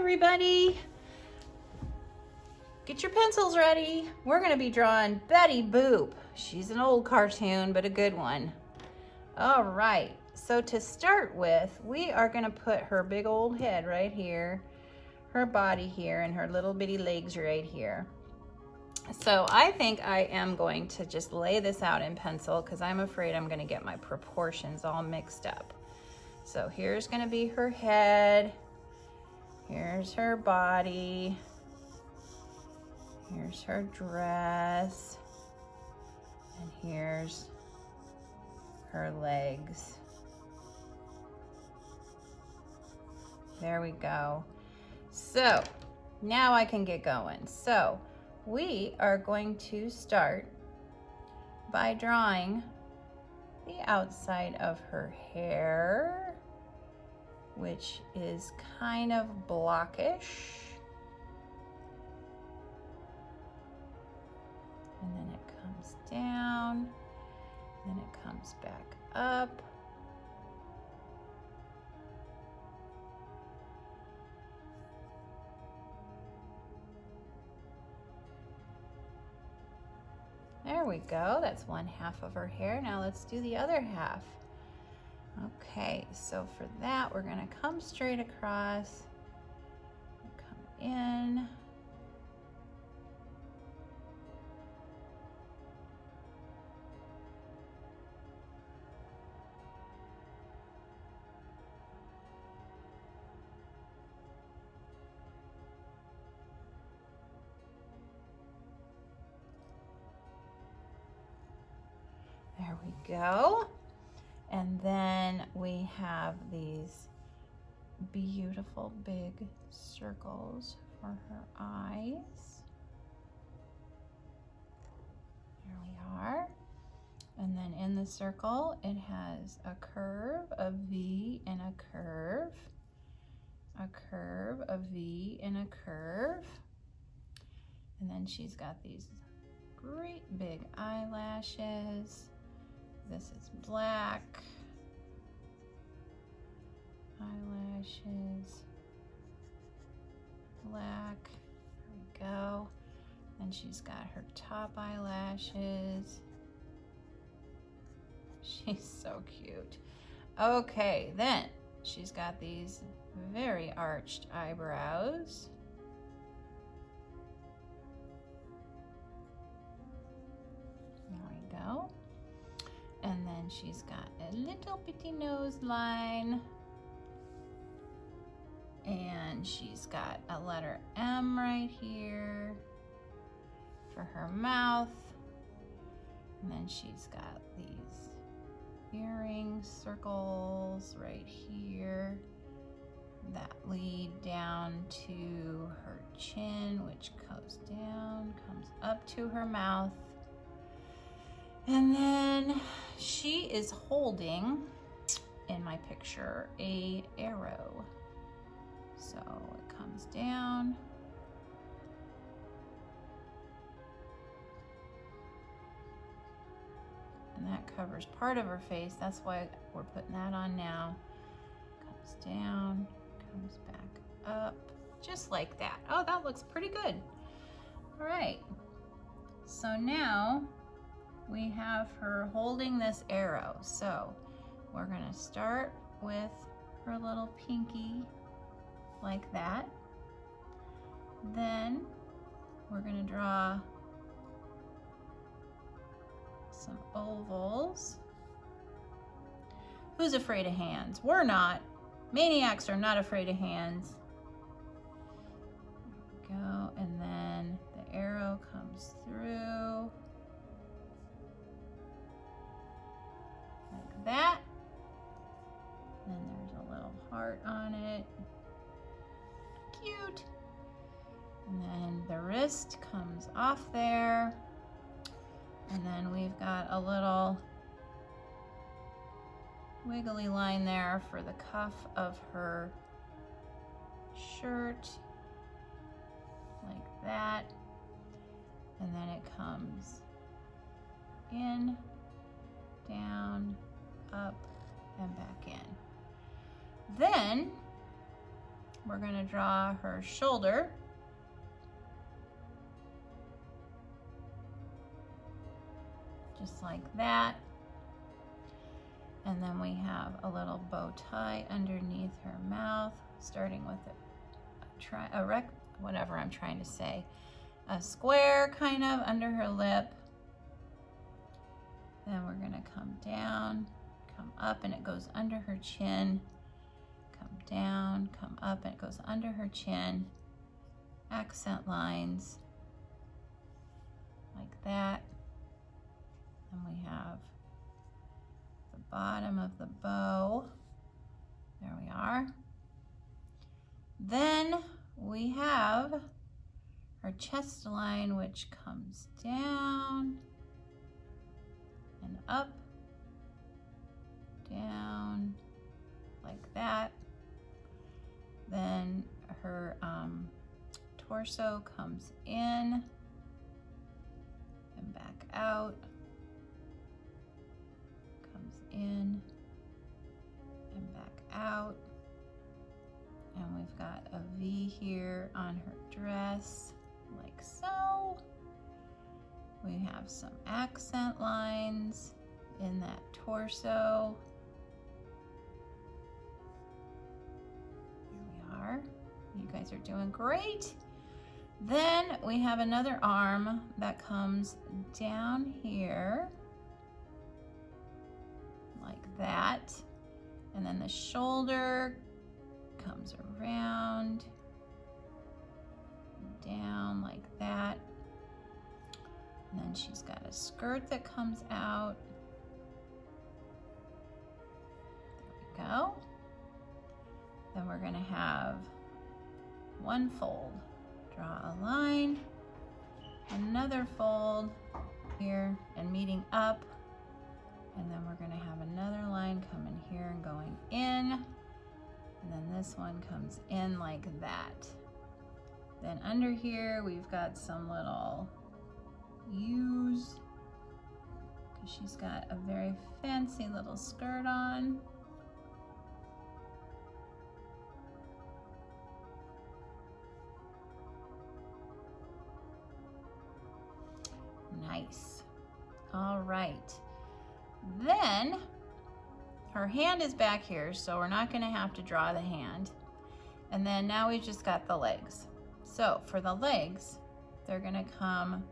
everybody. Get your pencils ready. We're gonna be drawing Betty Boop. She's an old cartoon, but a good one. All right, so to start with, we are gonna put her big old head right here, her body here, and her little bitty legs right here. So I think I am going to just lay this out in pencil because I'm afraid I'm gonna get my proportions all mixed up. So here's gonna be her head. Here's her body. Here's her dress. And here's her legs. There we go. So now I can get going. So we are going to start by drawing the outside of her hair, which is kind of blockish. And then it comes down, then it comes back up. There we go, that's one half of her hair. Now let's do the other half. Okay, so for that, we're gonna come straight across, come in. There we go. And then we have these beautiful big circles for her eyes. There we are. And then in the circle, it has a curve, a V, and a curve, a curve, a V, and a curve. And then she's got these great big eyelashes. This is black. Eyelashes. Black. There we go. And she's got her top eyelashes. She's so cute. Okay, then she's got these very arched eyebrows. There we go. And then she's got a little bitty nose line. And she's got a letter M right here for her mouth. And then she's got these earring circles right here that lead down to her chin, which goes down, comes up to her mouth. And then she is holding, in my picture, a arrow. So it comes down. And that covers part of her face. That's why we're putting that on now. Comes down, comes back up, just like that. Oh, that looks pretty good. All right, so now we have her holding this arrow. So we're gonna start with her little pinky like that. Then we're gonna draw some ovals. Who's afraid of hands? We're not. Maniacs are not afraid of hands. There we go, and then the arrow comes through like that. Then there's a little heart on it. Cute. And then the wrist comes off there. And then we've got a little wiggly line there for the cuff of her shirt, like that. And then it comes in, down, up, and back in. Then we're going to draw her shoulder. Just like that. And then we have a little bow tie underneath her mouth, starting with whatever I'm trying to say, a square kind of under her lip. Then we're going to come down, come up, and it goes under her chin. Come down, come up, and it goes under her chin. Accent lines like that. And we have the bottom of the bow. There we are. Then we have our chest line, which comes down and up, down, like that. Then her torso comes in and back out, comes in and back out. And we've got a V here on her dress, like so. We have some accent lines in that torso. Here we are. You guys are doing great. Then we have another arm that comes down here, like that. And then the shoulder comes around, down like that. And then she's got a skirt that comes out. There we go. Then we're going to have one fold. Draw a line, another fold here and meeting up. And then we're going to have another line coming here and going in. And then this one comes in like that. Then under here, we've got some little U's, because she's got a very fancy little skirt on. Nice. All right. Then her hand is back here, so we're not going to have to draw the hand. And then now we've just got the legs. So for the legs, they're going to come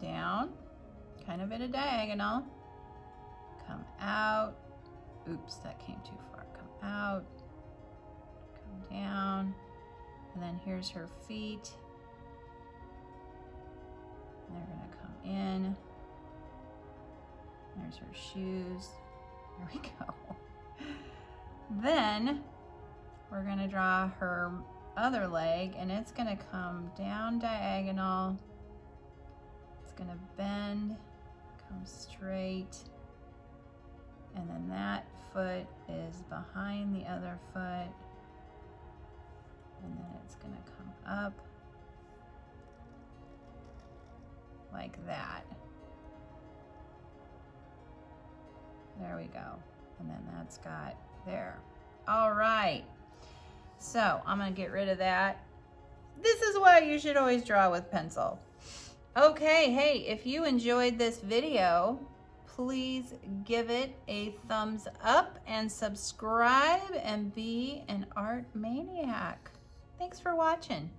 down, kind of at a diagonal, come out. Oops, that came too far. Come out, come down, and then here's her feet. They're going to come in. There's her shoes. There we go. Then we're going to draw her other leg, and it's going to come down diagonal. It's going to bend, come straight, and then that foot is behind the other foot, and then it's going to come up like that. There we go. And then that's got there. All right. So I'm going to get rid of that. This is why you should always draw with pencil. Okay, hey, if you enjoyed this video, please give it a thumbs up and subscribe and be an art maniac. Thanks for watching.